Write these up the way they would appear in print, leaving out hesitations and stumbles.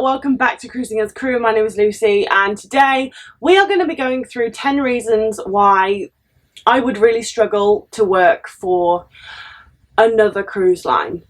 welcome back to Cruising as Crew. My name is Lucy and today we are going to be going through 10 reasons why I would really struggle to work for another cruise line.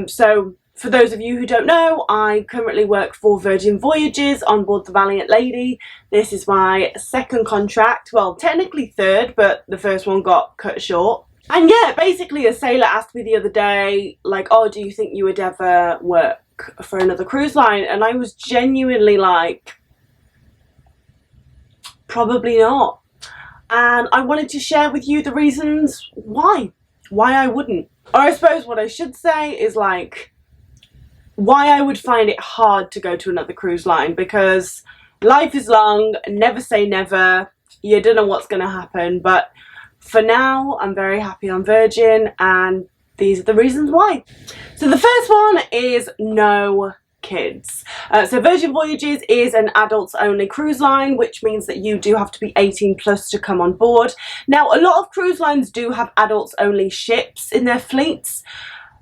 So for those of you who don't know, I currently work for Virgin Voyages on board the Valiant Lady. This is my second contract, well technically third, but the first one got cut short. And yeah, basically a sailor asked me the other day, like, oh, do you think you would ever work for another cruise line? And I was genuinely like, probably not. And I wanted to share with you the reasons why I wouldn't. Or I suppose what I should say is like, why I would find it hard to go to another cruise line, because life is long, never say never, you don't know what's going to happen, but for now I'm very happy on Virgin and these are the reasons why. So the first one is no kids. So Virgin Voyages is an adults only cruise line, which means that you do have to be 18 plus to come on board. Now a lot of cruise lines do have adults only ships in their fleets,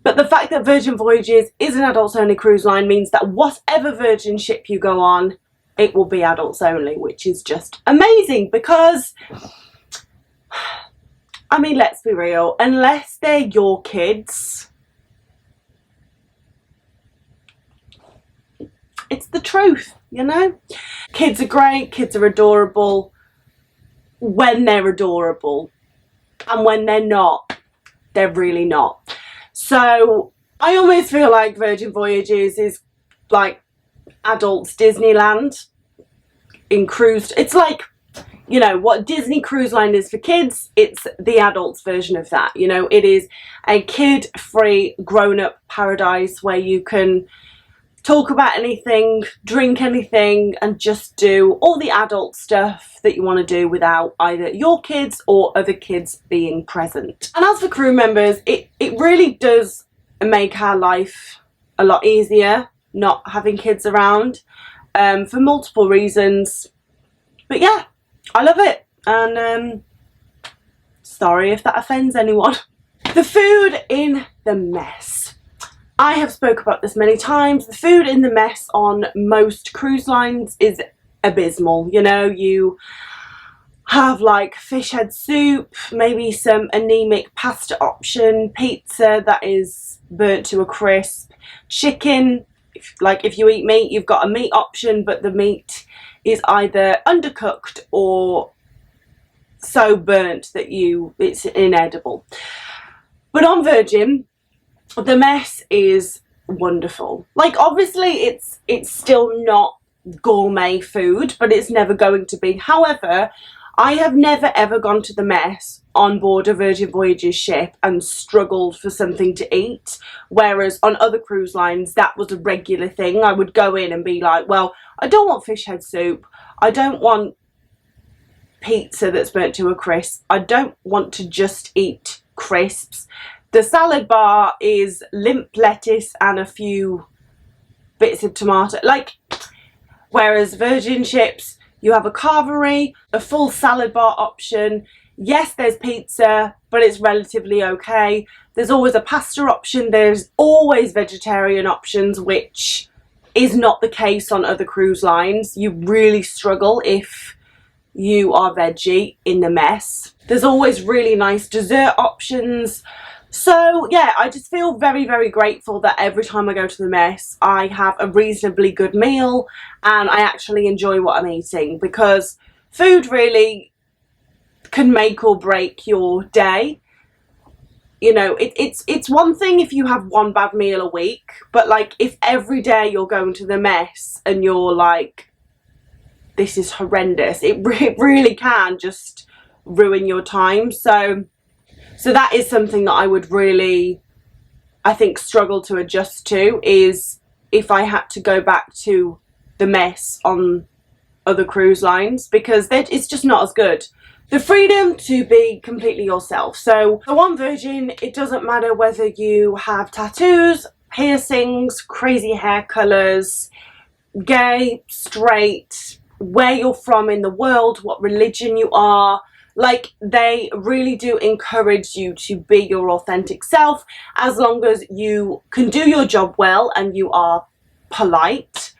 but the fact that Virgin Voyages is an adults only cruise line means that whatever Virgin ship you go on, it will be adults only, which is just amazing because, I mean, let's be real, unless they're your kids, it's the truth, you know? Kids are great, kids are adorable when they're adorable, and when they're not, they're really not. So I almost feel like Virgin Voyages is like adults Disneyland in cruise. It's like, you know, what Disney Cruise Line is for kids, it's the adults version of that. You know, it is a kid-free, grown-up paradise where you can talk about anything, drink anything, and just do all the adult stuff that you want to do without either your kids or other kids being present. And as for crew members, it really does make our life a lot easier not having kids around, for multiple reasons. But yeah, I love it, and sorry if that offends anyone. The food in the mess. I have spoke about this many times. The food in the mess on most cruise lines is abysmal. You know, you have like fish head soup, maybe some anemic pasta option, pizza that is burnt to a crisp, chicken, if you eat meat, you've got a meat option, but the meat is either undercooked or so burnt that it's inedible. But on Virgin, the mess is wonderful. Like, obviously it's still not gourmet food, but it's never going to be. However, I have never ever gone to the mess on board a Virgin Voyages ship and struggled for something to eat, whereas on other cruise lines that was a regular thing. I would go in and be like, well, I don't want fish head soup, I don't want pizza that's burnt to a crisp, I don't want to just eat crisps. The salad bar is limp lettuce and a few bits of tomato. Like, whereas Virgin ships, you have a carvery, a full salad bar option. Yes, there's pizza, but it's relatively okay. There's always a pasta option. There's always vegetarian options, which is not the case on other cruise lines. You really struggle if you are veggie in the mess. There's always really nice dessert options. So yeah, I just feel very, very grateful that every time I go to the mess, I have a reasonably good meal and I actually enjoy what I'm eating, because food really can make or break your day. You know, it's one thing if you have one bad meal a week, but like if every day you're going to the mess and you're like, this is horrendous, it really can just ruin your time. So that is something that I would really, I think, struggle to adjust to, is if I had to go back to the mess on other cruise lines, because it's just not as good. The freedom to be completely yourself. So on Virgin, it doesn't matter whether you have tattoos, piercings, crazy hair colours, gay, straight, where you're from in the world, what religion you are. Like, they really do encourage you to be your authentic self, as long as you can do your job well and you are polite.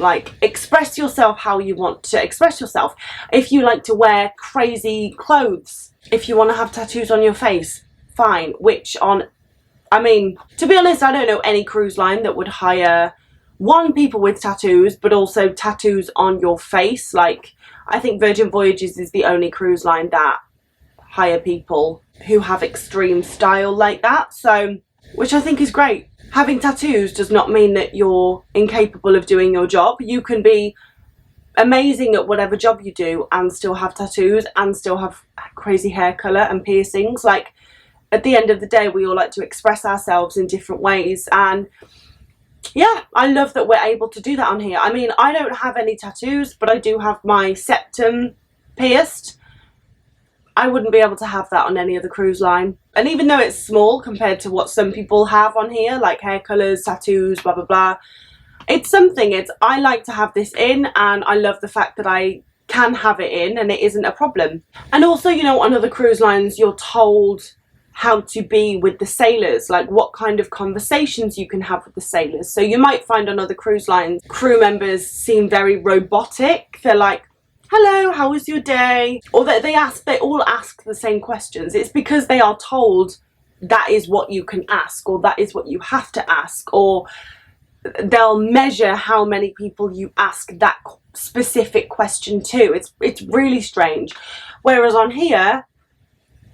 Like, express yourself how you want to express yourself. If you like to wear crazy clothes, if you want to have tattoos on your face, fine. I mean, to be honest, I don't know any cruise line that would hire people with tattoos, but also tattoos on your face. Like, I think Virgin Voyages is the only cruise line that hire people who have extreme style like that. So, which I think is great. Having tattoos does not mean that you're incapable of doing your job. You can be amazing at whatever job you do and still have tattoos and still have crazy hair colour and piercings. Like, at the end of the day, we all like to express ourselves in different ways, and yeah, I love that we're able to do that on here. I mean, I don't have any tattoos, but I do have my septum pierced. I wouldn't be able to have that on any other cruise line. And even though it's small compared to what some people have on here, like hair colours, tattoos, blah, blah, blah, it's something. I like to have this in, and I love the fact that I can have it in and it isn't a problem. And also, you know, on other cruise lines, you're told how to be with the sailors, like what kind of conversations you can have with the sailors. So you might find on other cruise lines, crew members seem very robotic. They're like, hello, how was your day? Or they all ask the same questions. It's because they are told that is what you can ask, or that is what you have to ask, or they'll measure how many people you ask that specific question to. It's really strange. Whereas on here,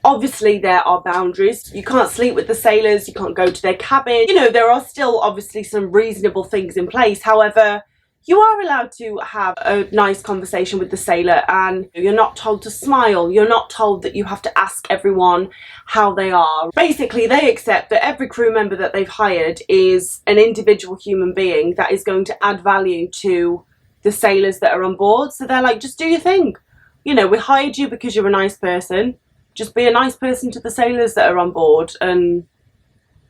obviously there are boundaries. You can't sleep with the sailors, you can't go to their cabin. You know, there are still obviously some reasonable things in place. However, you are allowed to have a nice conversation with the sailor, and you're not told to smile. You're not told that you have to ask everyone how they are. Basically, they accept that every crew member that they've hired is an individual human being that is going to add value to the sailors that are on board. So they're like, just do your thing. You know, we hired you because you're a nice person. Just be a nice person to the sailors that are on board, and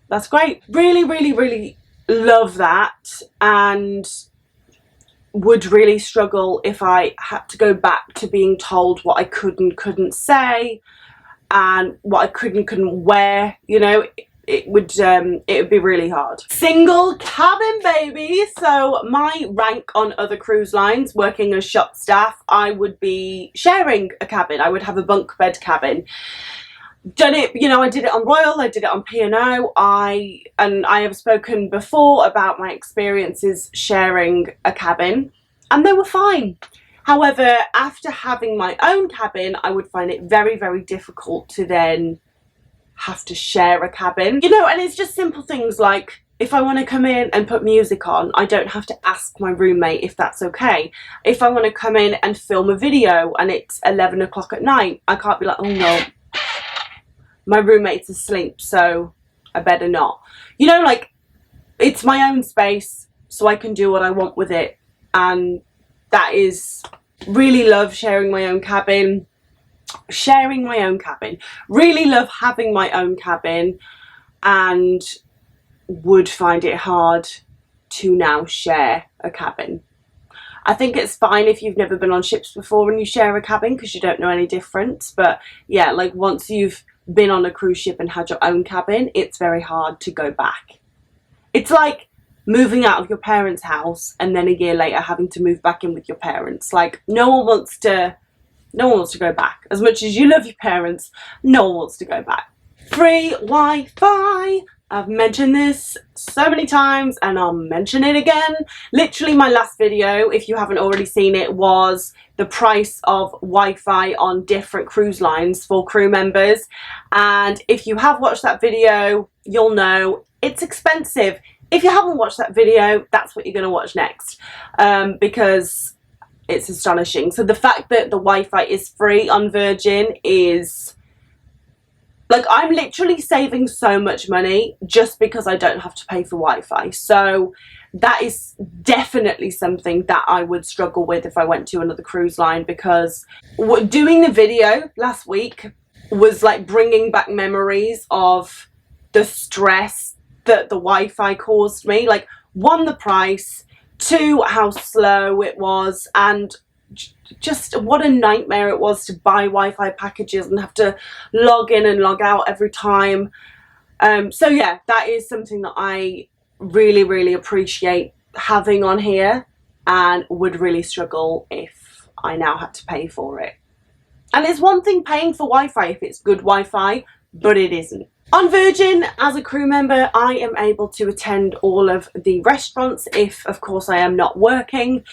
that's great. Really, really, really love that, and would really struggle if I had to go back to being told what I could and couldn't say, and what I could and couldn't wear. You know, it would be really hard. Single cabin, baby. So my rank on other cruise lines, working as shop staff, I would be sharing a cabin. I would have a bunk bed cabin. Done it, you know, I did it on Royal, I did it on P&O. I have spoken before about my experiences sharing a cabin, and they were fine. However, after having my own cabin, I would find it very, very difficult to then have to share a cabin. You know, and it's just simple things like, if I want to come in and put music on, I don't have to ask my roommate if that's okay. If I want to come in and film a video and it's 11 o'clock at night, I can't be like, oh no, my roommate's asleep, so I better not. You know, like, it's my own space, so I can do what I want with it. And that is, really love sharing my own cabin. Sharing my own cabin. Really love having my own cabin, and would find it hard to now share a cabin. I think it's fine if you've never been on ships before and you share a cabin because you don't know any difference. But yeah, like, once you've been on a cruise ship and had your own cabin, it's very hard to go back. It's like moving out of your parents' house and then a year later having to move back in with your parents. Like, no one wants to go back. As much as you love your parents, no one wants to go back. Free Wi-Fi. I've mentioned this so many times and I'll mention it again. Literally, my last video, if you haven't already seen it, was the price of Wi-Fi on different cruise lines for crew members. And if you have watched that video, you'll know it's expensive. If you haven't watched that video, that's what you're going to watch next, because it's astonishing. So the fact that the Wi-Fi is free on Virgin is, like, I'm literally saving so much money just because I don't have to pay for Wi-Fi. So that is definitely something that I would struggle with if I went to another cruise line, because doing the video last week was like bringing back memories of the stress that the Wi-Fi caused me. Like, one, the price, two, how slow it was, and just what a nightmare it was to buy Wi-Fi packages and have to log in and log out every time. So yeah, that is something that I really, really appreciate having on here. and would really struggle if I now had to pay for it. And it's one thing paying for Wi-Fi if it's good Wi-Fi, but it isn't. On Virgin, as a crew member, I am able to attend all of the restaurants if, of course, I am not working.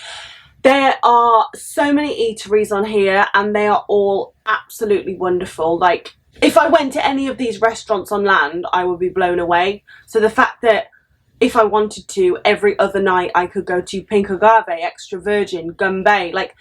There are so many eateries on here and they are all absolutely wonderful. Like, if I went to any of these restaurants on land, I would be blown away. So the fact that if I wanted to, every other night I could go to Pink Agave, Extra Virgin, Gumbay, like,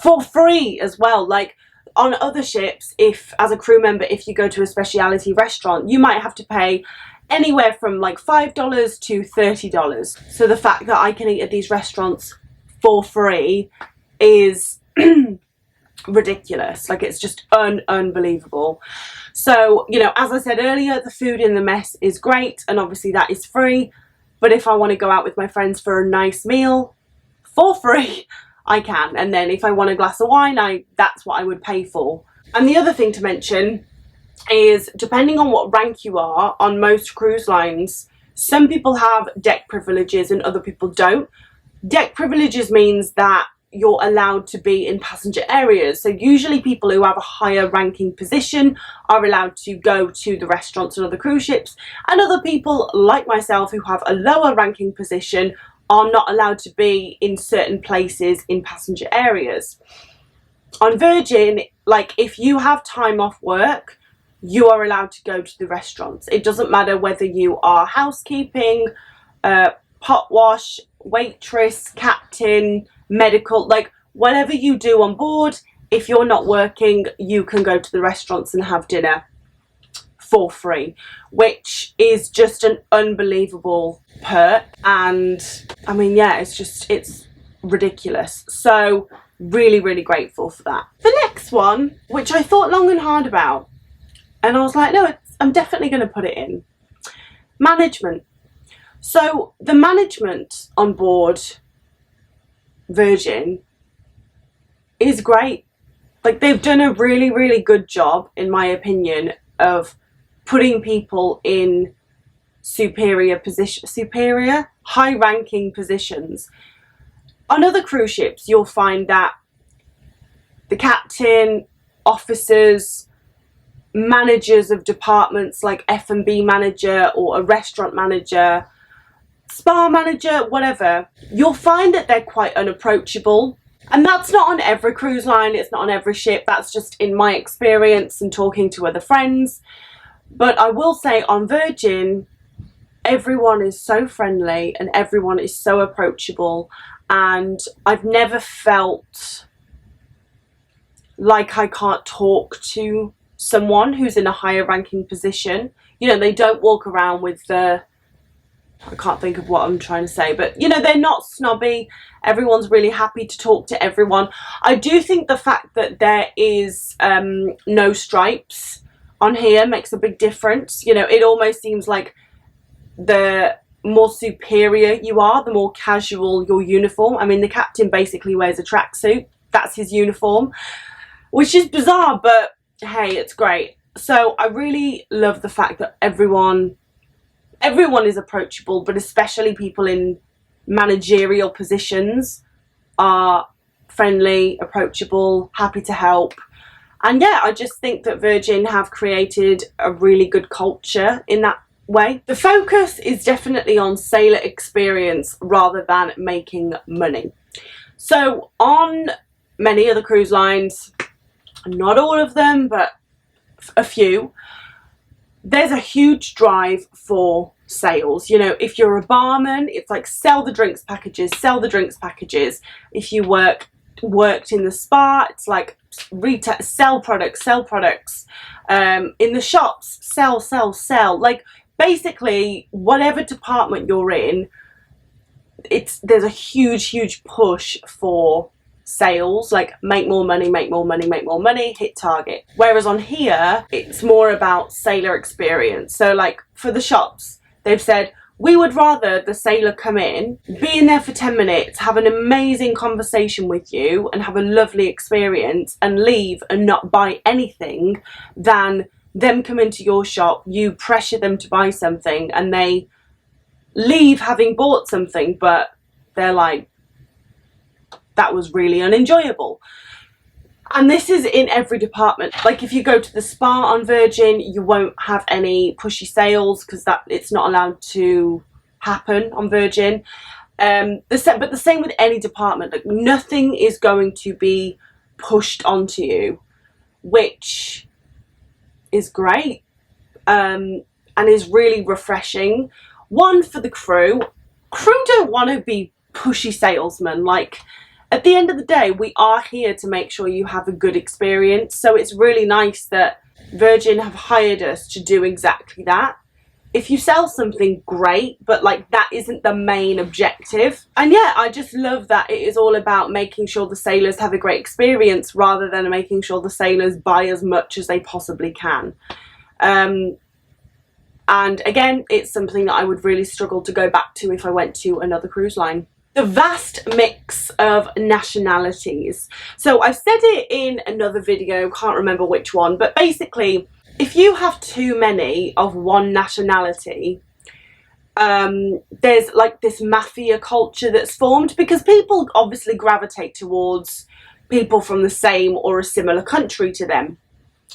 for free as well. Like, on other ships, if as a crew member, if you go to a speciality restaurant, you might have to pay anywhere from like $5 to $30. So the fact that I can eat at these restaurants for free is ridiculous. Like, it's just unbelievable. So, you know, as I said earlier, the food in the mess is great, and obviously that is free. But if I want to go out with my friends for a nice meal for free, I can. And then if I want a glass of wine, that's what I would pay for. And the other thing to mention is, depending on what rank you are on most cruise lines, some people have deck privileges and other people don't. Deck privileges means that you're allowed to be in passenger areas. So usually people who have a higher ranking position are allowed to go to the restaurants and other cruise ships, and other people like myself who have a lower ranking position are not allowed to be in certain places in passenger areas. On Virgin, like, if you have time off work, you are allowed to go to the restaurants. It doesn't matter whether you are housekeeping, pot wash, waitress, captain, medical, like, whatever you do on board, if you're not working, you can go to the restaurants and have dinner for free, which is just an unbelievable perk. And I mean, yeah, it's ridiculous. So really grateful for that. The next one, which I thought long and hard about, and I was like, no, I'm definitely going to put it in. Management. So the management on board Virgin is great. Like, they've done a really good job, in my opinion, of putting people in high-ranking positions. On other cruise ships, you'll find that the captain, officers, managers of departments like F&B manager or a restaurant manager, spa manager, whatever, you'll find that they're quite unapproachable. And that's not on every cruise line, it's not on every ship, that's just in my experience and talking to other friends. But I will say, on Virgin, everyone is so friendly and everyone is so approachable, and I've never felt like I can't talk to someone who's in a higher ranking position. You know, they don't walk around with the, I can't think of what I'm trying to say, but, you know, they're not snobby. Everyone's really happy to talk to everyone. I do think the fact that there is no stripes on here makes a big difference. You know, it almost seems like the more superior you are, the more casual your uniform. I mean, the captain basically wears a tracksuit. That's his uniform, which is bizarre, but hey, it's great. So I really love the fact that everyone is approachable, but especially people in managerial positions are friendly, approachable, happy to help. And yeah, I just think that Virgin have created a really good culture in that way. The focus is definitely on sailor experience rather than making money. So on many other cruise lines, not all of them, but a few, there's a huge drive for sales. You know, if you're a barman, it's like sell the drinks packages, sell the drinks packages. If you worked in the spa, it's like retail, sell products. In the shops, sell. Like, basically, whatever department you're in, there's a huge push for sales, like make more money, hit target. Whereas on here, it's more about sailor experience. So like for the shops, they've said, we would rather the sailor come in, be in there for 10 minutes, have an amazing conversation with you and have a lovely experience and leave and not buy anything, than them come into your shop, you pressure them to buy something and they leave having bought something, but they're like that was really unenjoyable. And this is in every department. Like if you go to the spa on Virgin, you won't have any pushy sales because it's not allowed to happen on Virgin. But the same with any department. Like nothing is going to be pushed onto you, which is great and is really refreshing. One, for the crew. Crew don't want to be pushy salesmen. Like, at the end of the day, we are here to make sure you have a good experience. So it's really nice that Virgin have hired us to do exactly that. If you sell something, great, but like that isn't the main objective. And yeah, I just love that it is all about making sure the sailors have a great experience rather than making sure the sailors buy as much as they possibly can. And again, it's something that I would really struggle to go back to if I went to another cruise line. The vast mix of nationalities. So I've said it in another video, can't remember which one, but basically if you have too many of one nationality, there's like this mafia culture that's formed because people obviously gravitate towards people from the same or a similar country to them.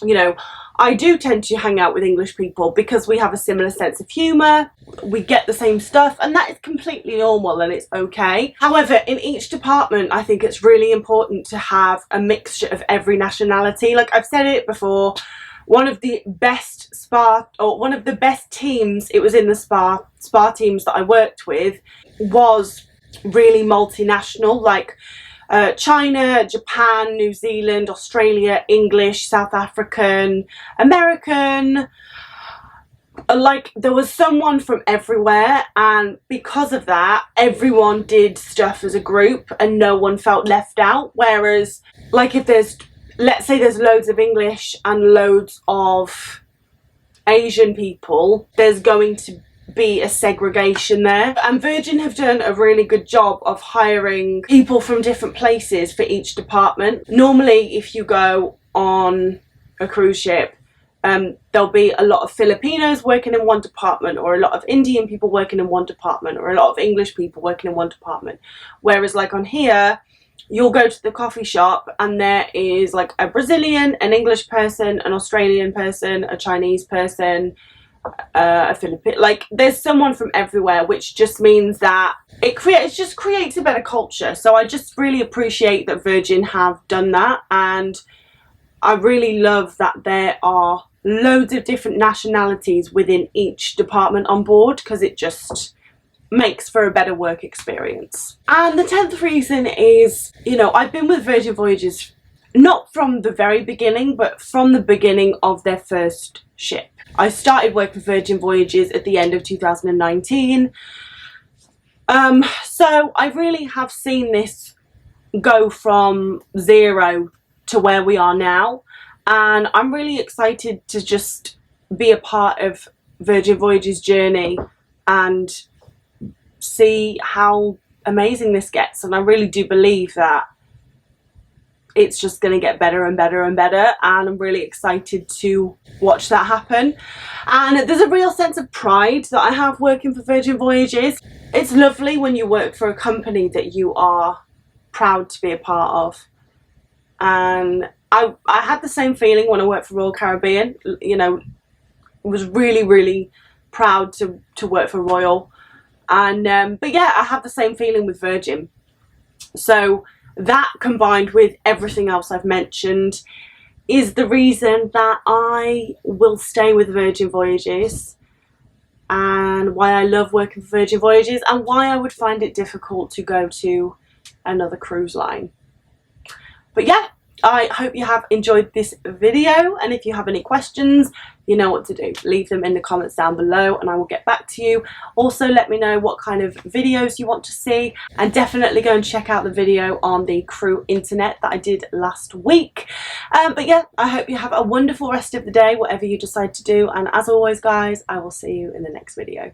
You know, I do tend to hang out with English people because we have a similar sense of humour, we get the same stuff, and that is completely normal and it's okay. However, in each department, I think it's really important to have a mixture of every nationality. Like I've said it before, one of the best teams, it was in the spa teams that I worked with, was really multinational, like China, Japan, New Zealand, Australia, English, South African, American. Like there was someone from everywhere, and because of that everyone did stuff as a group and no one felt left out. Whereas like if there's, let's say there's loads of English and loads of Asian people, there's going to be a segregation there. And Virgin have done a really good job of hiring people from different places for each department. Normally if you go on a cruise ship, there'll be a lot of Filipinos working in one department, or a lot of Indian people working in one department, or a lot of English people working in one department. Whereas like on here, you'll go to the coffee shop and there is like a Brazilian, an English person, an Australian person, a Chinese person, a Philippine, like there's someone from everywhere, which just means that it just creates a better culture. So I just really appreciate that Virgin have done that, and I really love that there are loads of different nationalities within each department on board, because it just makes for a better work experience. And the 10th reason is, you know, I've been with Virgin Voyages not from the very beginning, but from the beginning of their first ship. I started working for Virgin Voyages at the end of 2019. So I really have seen this go from zero to where we are now, and I'm really excited to just be a part of Virgin Voyages' journey and see how amazing this gets. And I really do believe that it's just going to get better and better and better, and I'm really excited to watch that happen. And there's a real sense of pride that I have working for Virgin Voyages. It's lovely when you work for a company that you are proud to be a part of, and I had the same feeling when I worked for Royal Caribbean. You know, I was really proud to work for Royal, and but yeah, I have the same feeling with Virgin. So that, combined with everything else I've mentioned, is the reason that I will stay with Virgin Voyages, and why I love working for Virgin Voyages, and why I would find it difficult to go to another cruise line. But yeah, I hope you have enjoyed this video, and if you have any questions, you know what to do. Leave them in the comments down below and I will get back to you. Also, let me know what kind of videos you want to see, and definitely go and check out the video on the crew internet that I did last week. But yeah, I hope you have a wonderful rest of the day, whatever you decide to do, and as always guys, I will see you in the next video.